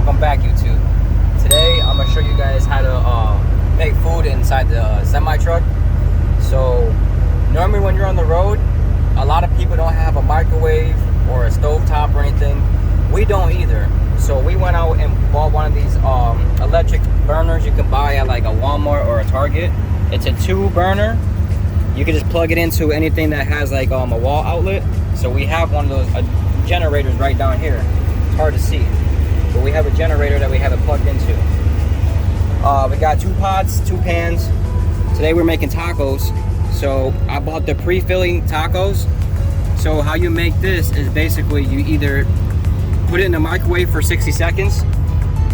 Welcome back, YouTube. Today I'm gonna show you guys how to make food inside the semi truck. So normally when you're on the road, a lot of people don't have a microwave or a stove top or anything. We don't either. So we went out and bought one of these electric burners you can buy at like a Walmart or a Target. It's a 2-burner. You can just plug it into anything that has like a wall outlet. So we have one of those generators right down here. It's hard to see, but we have a generator that we have it plugged into. We got 2 pots, 2 pans. Today we're making tacos. So I bought the pre-filling tacos. So how you make this is basically you either put it in the microwave for 60 seconds,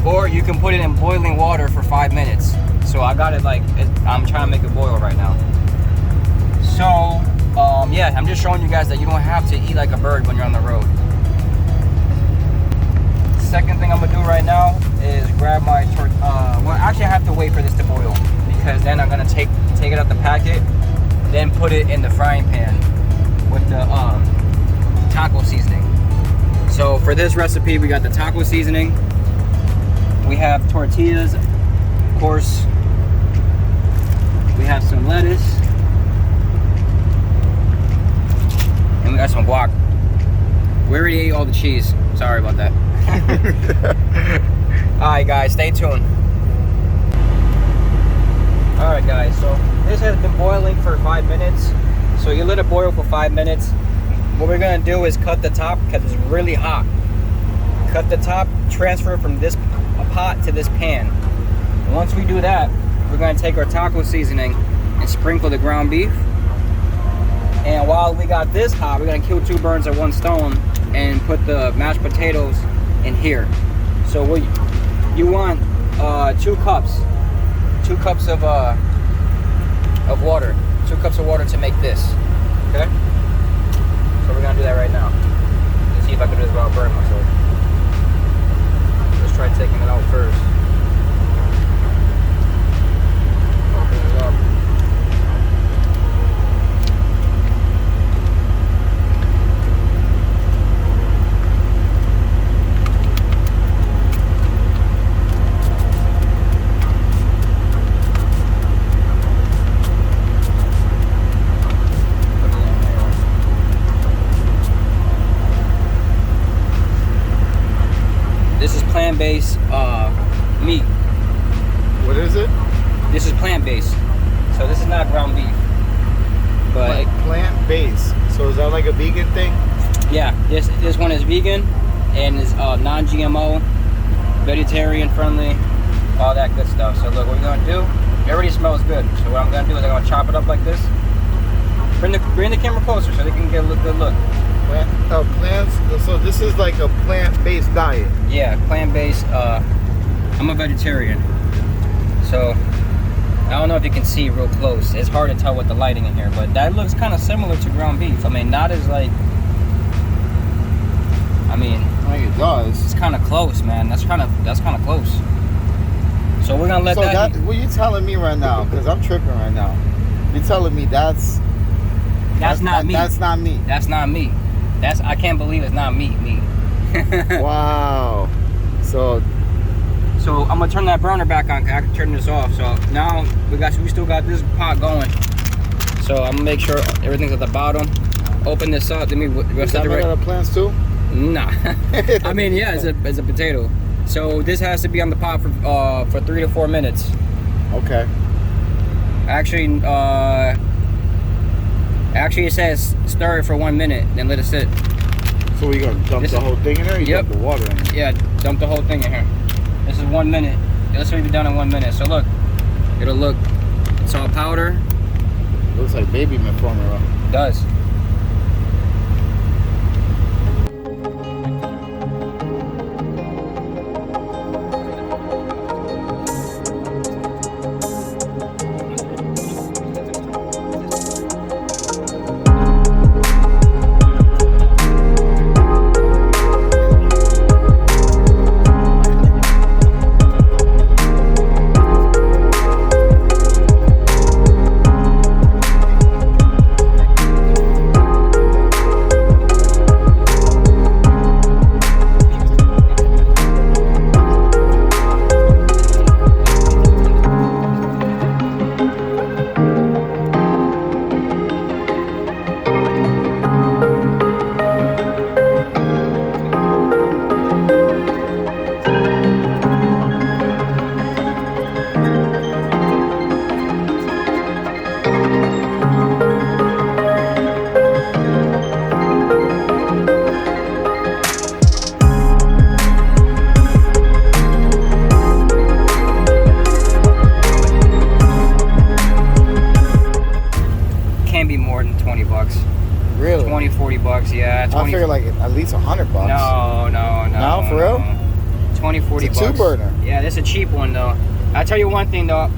or you can put it in boiling water for 5 minutes. So I got it like, I'm trying to make it boil right now. So yeah, I'm just showing you guys that you don't have to eat like a bird when you're on the road. Second thing I'm gonna do right now is grab my well, actually I have to wait for this to boil, because then I'm gonna take it out the packet, then put it in the frying pan with the taco seasoning. So for this recipe, we got the taco seasoning, we have tortillas, of course, we have some lettuce, and we got some guac. We already ate all the cheese. Sorry about that. Alright guys, stay tuned. Alright guys, so this has been boiling for 5 minutes. So you let it boil for 5 minutes. What we're gonna do is cut the top because it's really hot. Cut the top, transfer from this pot to this pan. And once we do that, we're gonna take our taco seasoning and sprinkle the ground beef. And while we got this hot, we're gonna kill 2 birds at 1 stone and put the mashed potatoes in here. So what you want 2 cups of water, 2 cups of water to make this. Okay, so we're gonna do that right now. Let's see if I can do this without burning myself. Let's try taking it out first. Open it up. This is plant-based meat. What is it? This is plant-based, so this is not ground beef. But like plant-based. So is that like a vegan thing? Yeah, this one is vegan and is non-GMO, vegetarian friendly, all that good stuff. So look, what we're gonna do, it already smells good. So what I'm gonna do is I'm gonna chop it up like this. Bring the camera closer so they can get a good look. Plants. So this is like a plant-based diet. Yeah, plant-based. I'm a vegetarian, so I don't know if you can see real close. It's hard to tell with the lighting in here, but that looks kind of similar to ground beef. I mean, not as like. I mean, it does. It's kind of close, man. That's kind of close. So we're gonna let that. What are you telling me right now? Because I'm tripping right now. You're telling me that's not me. That's not me. That's not me. I can't believe it's not me. Wow. So I'm gonna turn that burner back on. I can turn this off. So now we still got this pot going. So I'm gonna make sure everything's at the bottom. Open this up. Let me. Is that made out of plants too? Nah. I mean, yeah, it's a potato. So this has to be on the pot for 3 to 4 minutes. Okay. Actually, it says stir it for 1 minute, then let it sit. So we're gonna dump the whole thing in there? Yep. Dump the water in there? Yeah, dump the whole thing in here. This is 1 minute. This will be done in 1 minute. So look, it's all powder. Looks like baby milk formula. It does. at least $100. No, for real? 20, 40 it's a bucks. 2-burner. Yeah, this is a cheap one though. I'll tell you one thing though.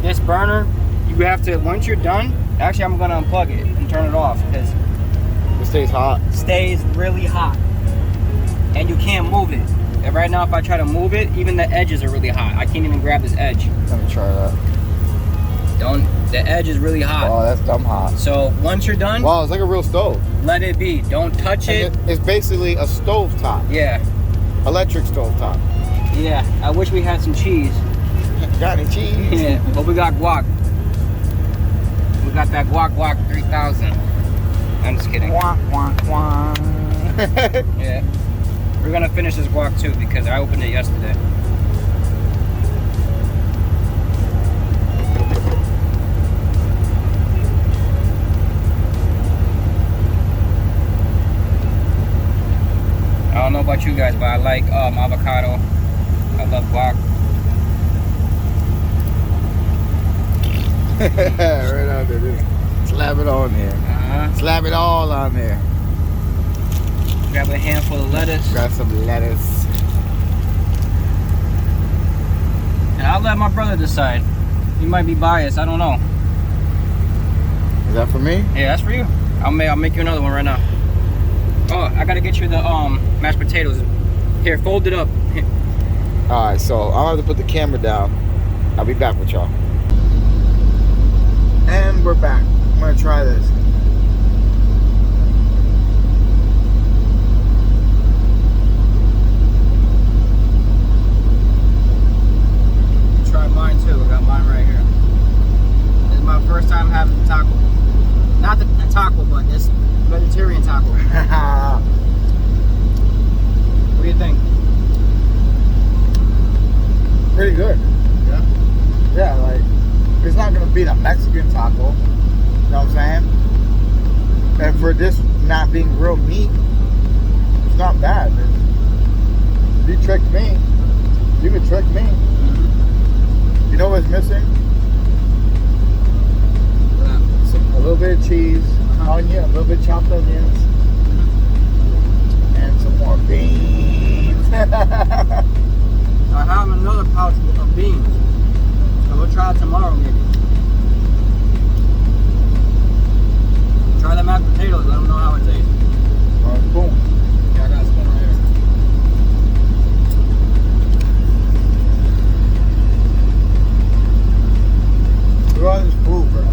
This burner, you have to, once you're done, actually I'm gonna unplug it and turn it off because it stays hot. Stays really hot. And you can't move it. And right now if I try to move it, even the edges are really hot. I can't even grab this edge. Let me try that. The edge is really hot. Oh, that's dumb hot. So once you're done, wow, it's like a real stove. Let it be. Don't touch it. It's basically a stove top. Yeah. Electric stove top. Yeah. I wish we had some cheese. Got any cheese? Yeah, but we got guac. We got that guac 3000. I'm just kidding. Guac. Yeah. We're gonna finish this guac too because I opened it yesterday. I don't know about you guys, but I like avocado. I love guac. Right on there. Slap it on there. Slap it all on there. Grab a handful of lettuce. Grab some lettuce. And I'll let my brother decide. He might be biased. I don't know. Is that for me? Yeah, that's for you. I'll make you another one right now. Oh, I gotta get you the mashed potatoes. Here, fold it up. All right, so I'll have to put the camera down. I'll be back with y'all. And we're back. I'm gonna try this. Try mine too. I got mine right here. This is my first time having taco. Not the taco, but this vegetarian taco. What do you think? Pretty good. Yeah. Yeah, like it's not gonna beat a Mexican taco. You know what I'm saying? And for this not being real meat, it's not bad. You tricked me. You could trick me. Mm-hmm. You know what's missing? A little bit of cheese, onion, a little bit of chopped onions, and some more beans. I have another pouch of beans. So we'll try it tomorrow maybe. Try the mashed potatoes, let them know how it tastes. Boom. Yeah, I got a spoon right here. Look at all this food, bro.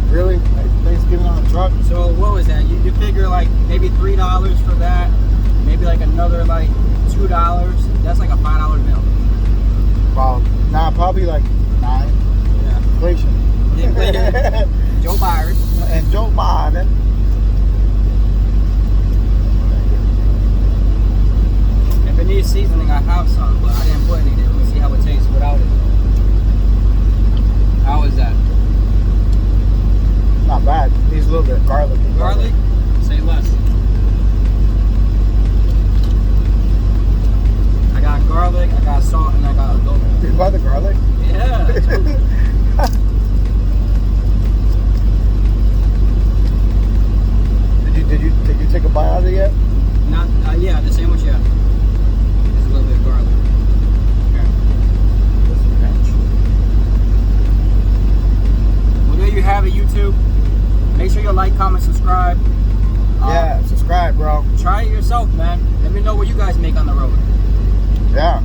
Really? Like Thanksgiving on a truck? So what was that? You figure like maybe $3 for that, maybe like another like $2. That's like a $5 meal. Wow. Nah, probably like 9. Yeah. Inflation. Joe Biden. And Joe Biden. If it needs seasoning, I have some, but I didn't put any there. Let me see how it tastes without it. How is that? Not bad. Needs a little bit of garlic. Garlic? Say less. I got garlic, I got salt, and I got adobo. Did you buy the garlic? Yeah. Did you take a bite out of it yet? Not yeah, the sandwich, yeah. There's a little bit of garlic. Okay. Well, there you have it, YouTube. Make sure you like, comment, subscribe. Yeah, subscribe, bro. Try it yourself, man. Let me know what you guys make on the road. Yeah.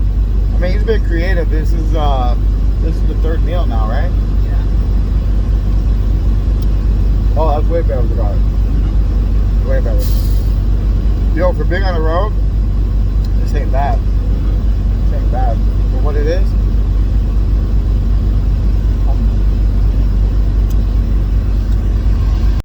I mean, he's been creative. This is the third meal now, right? Yeah. Oh, that's way better with the garlic. Way better. Yo, for being on the road, this ain't bad.